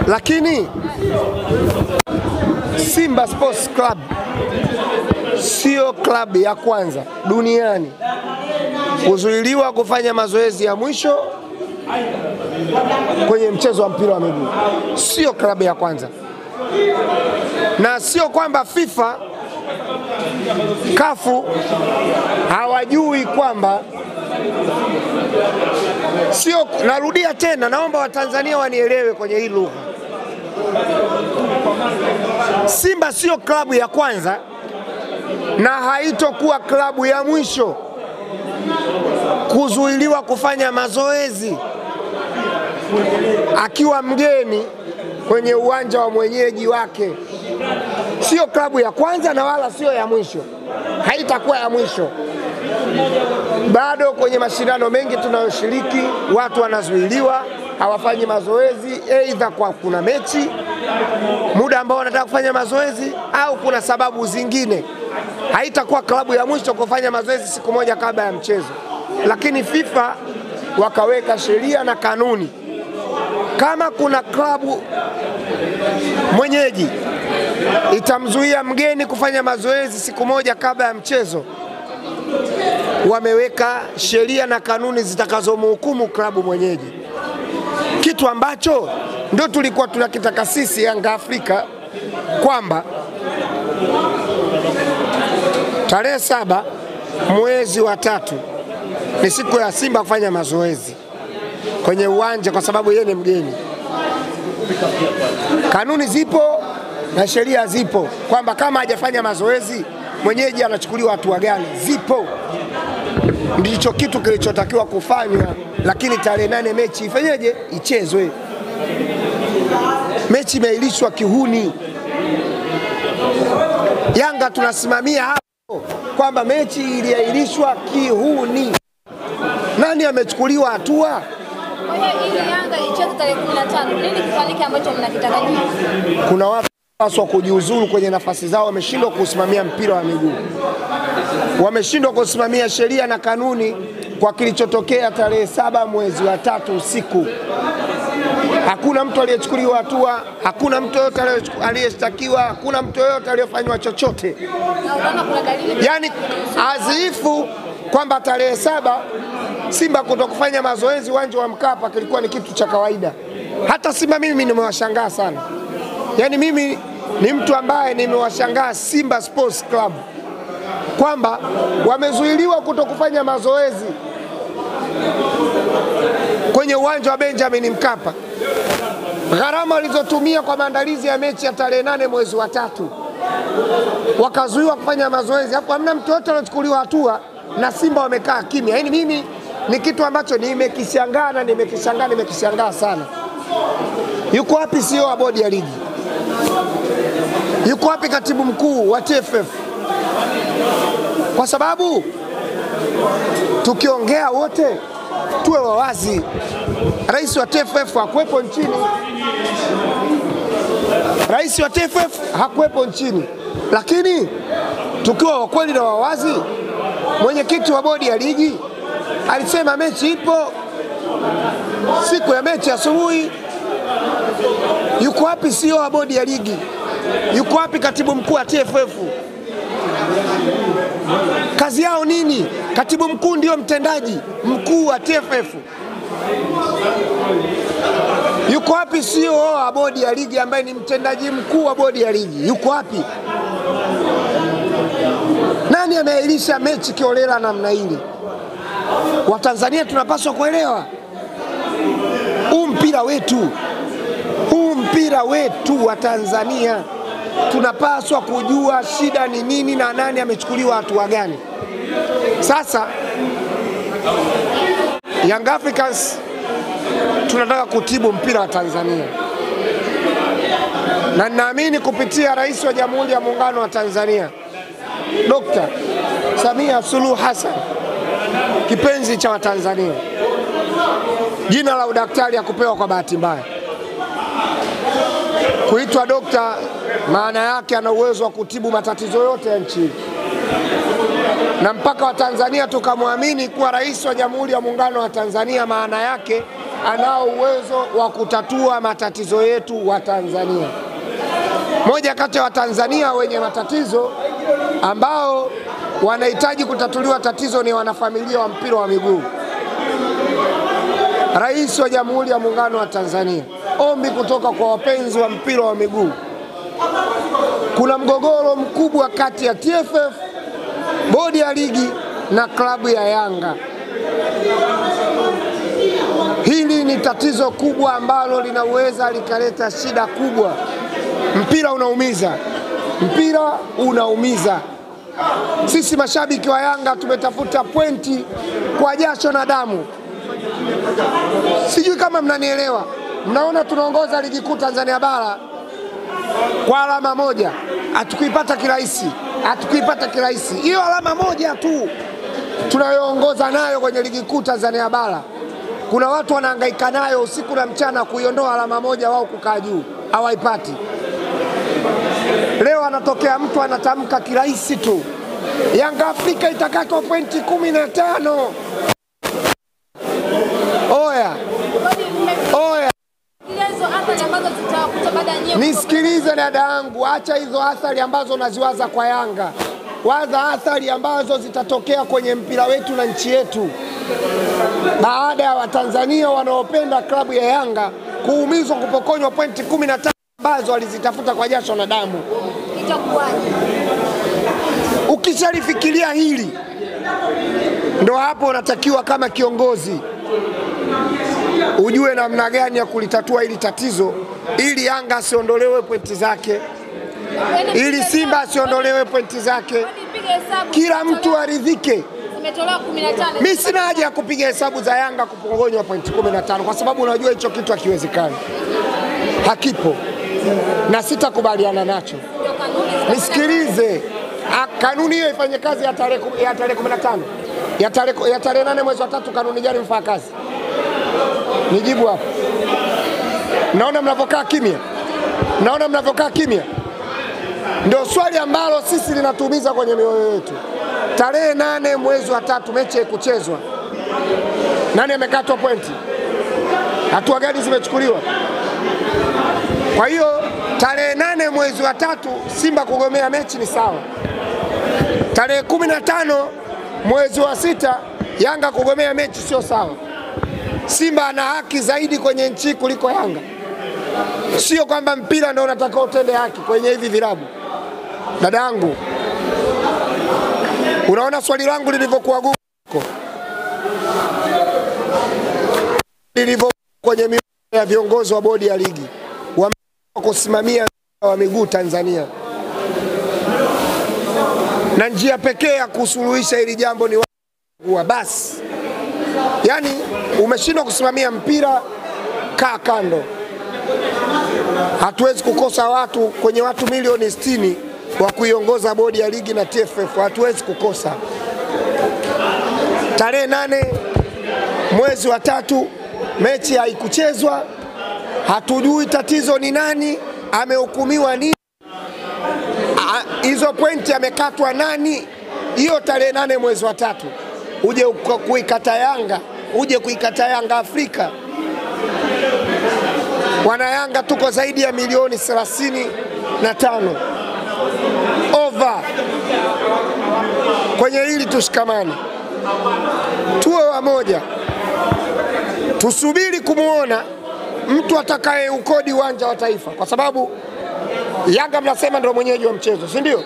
Lakini Simba Sports Club sio klabu ya kwanza duniani kuzuiliwa kufanya mazoezi ya mwisho kwenye mchezo wa mpira wa miguu. Sio klabu ya kwanza, na sio kwamba FIFA kafu hawajui kwamba sio. Narudia tena, naomba Watanzania wanielewe kwenye hii lugha. Simba sio klabu ya kwanza na haitokuwa klabu ya mwisho kuzuiliwa kufanya mazoezi akiwa mgeni kwenye uwanja wa mwenyeji wake. Sio klabu ya kwanza na wala sio ya mwisho, haitakuwa ya mwisho. Bado kwenye mashindano mengi tunayoshiriki watu wanazuiliwa, hawafanyi mazoezi, aidha kwa kuna mechi muda ambao wanataka kufanya mazoezi au kuna sababu zingine. Haitakuwa klabu ya mwisho kufanya mazoezi siku moja kabla ya mchezo. Lakini FIFA wakaweka sheria na kanuni, kama kuna klabu mwenyeji itamzuia mgeni kufanya mazoezi siku moja kabla ya mchezo, wameweka sheria na kanuni zitakazomhukumu klabu mwenyeji, kitu ambacho ndio tulikuwa tunakitaka sisi Yanga Afrika, kwamba tarehe 7 mwezi wa 3 ni siku ya Simba kufanya mazoezi kwenye uwanja, kwa sababu yeye ni mgeni. Kanuni zipo na sheria zipo kwamba kama hajafanya mazoezi mwenyeji anachukuliwa hatua gani, zipo. Ndicho kitu kilichotakiwa kufanywa. Lakini tarehe 8 mechi ifanyeje? Ichezwe. Mechi imeahirishwa kihuni. Yanga tunasimamia hapo kwamba mechi iliahirishwa kihuni. Nani amechukuliwa hatua? Ili Yanga icheze tarehe 15, nini kifanyike ambacho mnakitarajia? Kuna watu paswa kujiuzuru kwenye nafasi zao, wameshindwa kusimamia mpira wa miguu. Wameshindwa kusimamia sheria na kanuni kwa kilichotokea tarehe 7 mwezi wa 3 usiku. Hakuna mtu aliyechukuliwa hatua, hakuna mtu yote aliyeshtakiwa, hakuna mtu yote aliyofanywa chochote. Yaani azifu kwamba tarehe 7 Simba kutokufanya mazoezi uwanja wa Mkapa kilikuwa ni kitu cha kawaida. Hata Simba mimi nimewashangaa sana. Yaani mimi ni mtu ambaye nimewashangaa Simba Sports Club kwamba wamezuiliwa kutokufanya mazoezi kwenye uwanja wa Benjamin Mkapa. Gharama walizotumia kwa maandalizi ya mechi ya tarehe 8 mwezi wa 3 wakazuiwa kufanya mazoezi, hapo hamna mtu yote aliyochukuliwa hatua na Simba wamekaa kimya. Yaani mimi ni kitu ambacho nimekishangaa na nimekishangaa sana. Yuko wapi CEO wa bodi ya ligi? Yuko wapi katibu mkuu wa TFF? Kwa sababu tukiongea wote tuwe wawazi. Rais wa TFF hakuwepo nchini. Rais wa TFF hakuwepo nchini. Lakini tukiwa wakweli na wawazi, mwenyekiti wa bodi ya ligi alisema mechi ipo siku ya mechi asubuhi. Yuko wapi CEO wa bodi ya ligi? Yuko wapi katibu mkuu wa TFF? Kazi yao nini? Katibu mkuu ndio mtendaji mkuu wa TFF. Yuko wapi CEO wa bodi ya ligi ambaye ni mtendaji mkuu wa bodi ya ligi? Yuko wapi? Nani ameahirisha mechi kiolela namna hili? Watanzania tunapaswa kuelewa mpira wetu wa Tanzania, tunapaswa kujua shida ni nini na nani amechukuliwa hatua gani. Sasa Young Africans tunataka kutibu mpira wa Tanzania, na ninaamini kupitia Rais wa Jamhuri ya Muungano wa Tanzania Dr. Samia Suluhu Hassan, kipenzi cha Watanzania. Jina la udaktari hakupewa kwa bahati mbaya. Kuitwa dokta maana yake ana uwezo wa kutibu matatizo yote ya nchi. Na mpaka wa Tanzania tukamwamini kuwa Rais wa Jamhuri ya Muungano wa Tanzania, maana yake anao uwezo wa kutatua matatizo yetu wa Tanzania. Moja kati ya Watanzania wenye matatizo ambao wanahitaji kutatuliwa tatizo ni wanafamilia wa mpira wa miguu. Rais wa Jamhuri ya Muungano wa Tanzania, ombi kutoka kwa wapenzi wa mpira wa miguu. Kuna mgogoro mkubwa kati ya TFF, bodi ya ligi na klabu ya Yanga. Hili ni tatizo kubwa ambalo linaweza likaleta shida kubwa. Mpira unaumiza. Mpira unaumiza. Sisi mashabiki wa Yanga tumetafuta pointi kwa jasho na damu. Sijui kama mnanielewa. Mnaona tunaongoza ligi kuu Tanzania bara kwa alama moja. Hatukuipata kirahisi. Hatukuipata kirahisi. Hiyo alama moja tu tunayoongoza nayo kwenye ligi kuu Tanzania bara. Kuna watu wanahangaika nayo usiku na mchana kuiondoa alama moja wao kukaa juu. Hawaipati. Leo anatokea mtu anatamka kirahisi tu, Yanga Afrika itakatwa pointi 15. Oya. Nisikilize dada yangu, acha hizo athari ambazo unaziwaza kwa Yanga. Waza athari ambazo zitatokea kwenye mpira wetu na nchi yetu. Baada ya Watanzania wanaopenda klabu ya Yanga kuumizwa, kupokonywa pointi 15 ambazo walizitafuta kwa jasho na damu. Itakuwaje? Ukishalifikiria hili, ndo hapo unatakiwa kama kiongozi ujue namna gani ya kulitatua hili tatizo, ili Yanga asiondolewe pointi zake, ili Simba asiondolewe pointi zake, kila mtu aridhike. Imetolewa 15. Mimi sina haja ya kupiga hesabu za Yanga kupongonywa pointi 15 kwa sababu unajua hicho kitu hakiwezekani. Hakipo. Na sitakubaliana nacho. Nisikilize. Kanuni hiyo ifanye kazi ya tarehe 15. Ya tarehe 8 mwezi wa 3 kanuni gani mfanya kazi? Nijibu hapo. Naona mnavokaa kimya. Naona mnavokaa kimya. Ndio swali ambalo sisi linatuumiza kwenye mioyo yetu. Tarehe 8 mwezi wa 3 mechi kuchezwa. Nani amekatwa pointi? Hatua gani zimechukuliwa? Kwa hiyo tarehe 8 mwezi wa 3 Simba kugomea mechi ni sawa. Tarehe 15 mwezi wa 6 Yanga kugomea mechi sio sawa. Simba ana haki zaidi kwenye nchi kuliko Yanga. Sio kwamba mpira ndio unataka utende haki kwenye hivi vilabu. Dadangu, unaona swali langu lilivyokuwa gumu lilivyo kwenye mioyo ya viongozi wa bodi ya ligi wa kusimamia wa miguu Tanzania, na njia pekee ya kusuluhisha hili jambo ni wa basi. Yani umeshindwa kusimamia mpira, kaa kando. Hatuwezi kukosa watu kwenye watu milioni 60 wa kuiongoza bodi ya ligi na TFF, hatuwezi kukosa. Tarehe 8 mwezi wa 3 mechi haikuchezwa. Hatujui tatizo ni nani, amehukumiwa nini, hizo pointi amekatwa nani. Hiyo tarehe 8 mwezi wa 3 uje kuikata Yanga, uje kuikata Yanga Afrika. Wana Yanga tuko zaidi ya milioni 35 over. Kwenye hili tushikamane, tuwe wamoja, tusubiri kumuona mtu atakaye ukodi uwanja wa Taifa, kwa sababu Yanga mnasema ndio mwenyeji wa mchezo, si ndio?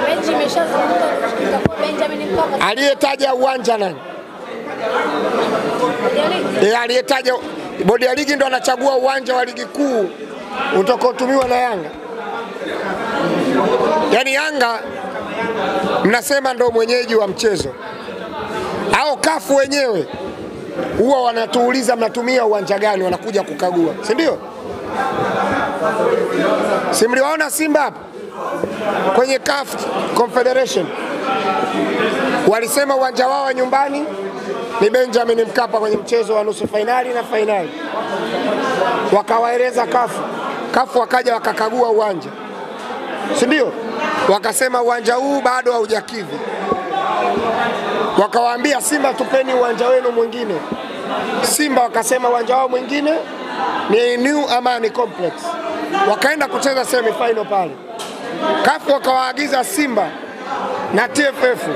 Mechi imeshazunguka kwa Benjamin Mkapa. Aliyetaja uwanja nani? Aliyetaja bodi ya ligi ndio anachagua uwanja wa ligi kuu utakotumiwa na Yanga. Yaani Yanga mnasema ndio mwenyeji wa mchezo, au kafu wenyewe huwa wanatuuliza mnatumia uwanja gani, wanakuja kukagua, si ndio? Si mliwaona Simba hapa kwenye CAF Confederation, walisema uwanja wao wa nyumbani ni Benjamin Mkapa kwenye mchezo wa nusu finali na finali. Wakawaeleza CAF wakaja wakakagua uwanja, si ndio? Wakasema uwanja huu bado haujakidhi. Wakawaambia Simba tupeni uwanja wenu mwingine. Simba wakasema uwanja wao mwingine ni New Amani Complex, wakaenda kucheza semi final pale. CAF wakawaagiza Simba na TFF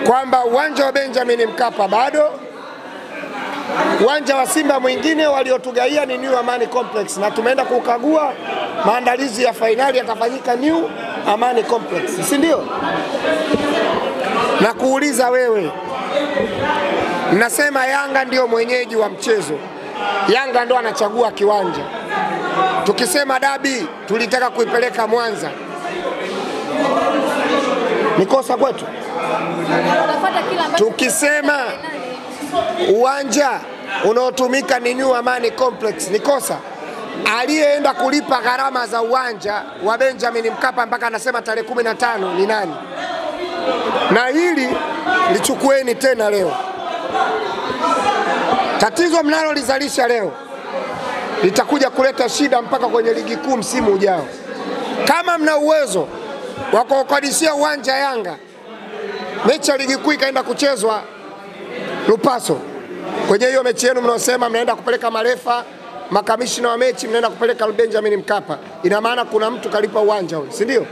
kwamba uwanja wa Benjamin Mkapa bado, uwanja wa Simba mwingine waliotugaia ni New Amani Complex, na tumeenda kukagua maandalizi ya fainali yatafanyika New Amani Complex, si ndio? Na kuuliza wewe, nasema Yanga ndio mwenyeji wa mchezo, Yanga ndo anachagua kiwanja. Tukisema dabi tulitaka kuipeleka Mwanza, ni kosa kwetu? Tukisema uwanja unaotumika ni New Amani Complex, ni kosa? Aliyeenda kulipa gharama za uwanja wa Benjamin Mkapa mpaka anasema tarehe 15 ni nani? Na hili lichukueni tena leo. Tatizo mnalo lizalisha leo litakuja kuleta shida mpaka kwenye ligi kuu msimu ujao. Kama mna uwezo wa kukodishia uwanja Yanga, mechi ya ligi kuu ikaenda kuchezwa Lupaso, kwenye hiyo mechi yenu mnaosema mnaenda kupeleka marefa, makamishina wa mechi mnaenda kupeleka Benjamin Mkapa, ina maana kuna mtu kalipa uwanja huo, si ndio?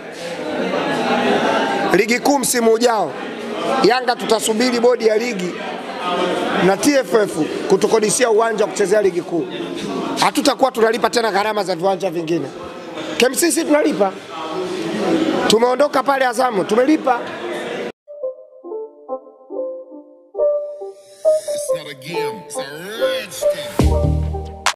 Ligi kuu msimu ujao Yanga tutasubiri bodi ya ligi na TFF kutukodishia uwanja wa kuchezea ligi kuu. Hatutakuwa tunalipa tena gharama za viwanja vingine. KMC tunalipa. Tumeondoka pale Azamu, tumelipa. It's not a game, it's a